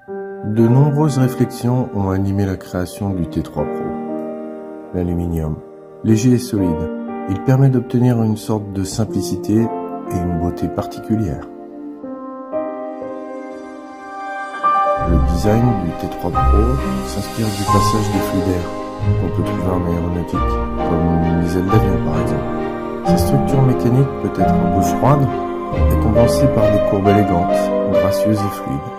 De nombreuses réflexions ont animé la création du T3 Pro. L'aluminium, léger et solide, il permet d'obtenir une sorte de simplicité et une beauté particulière. Le design du T3 Pro s'inspire du passage des flux d'air qu'on peut trouver en aéronautique, comme les ailes d'avion par exemple. Sa structure mécanique peut être un peu froide et compensée par des courbes élégantes, gracieuses et fluides.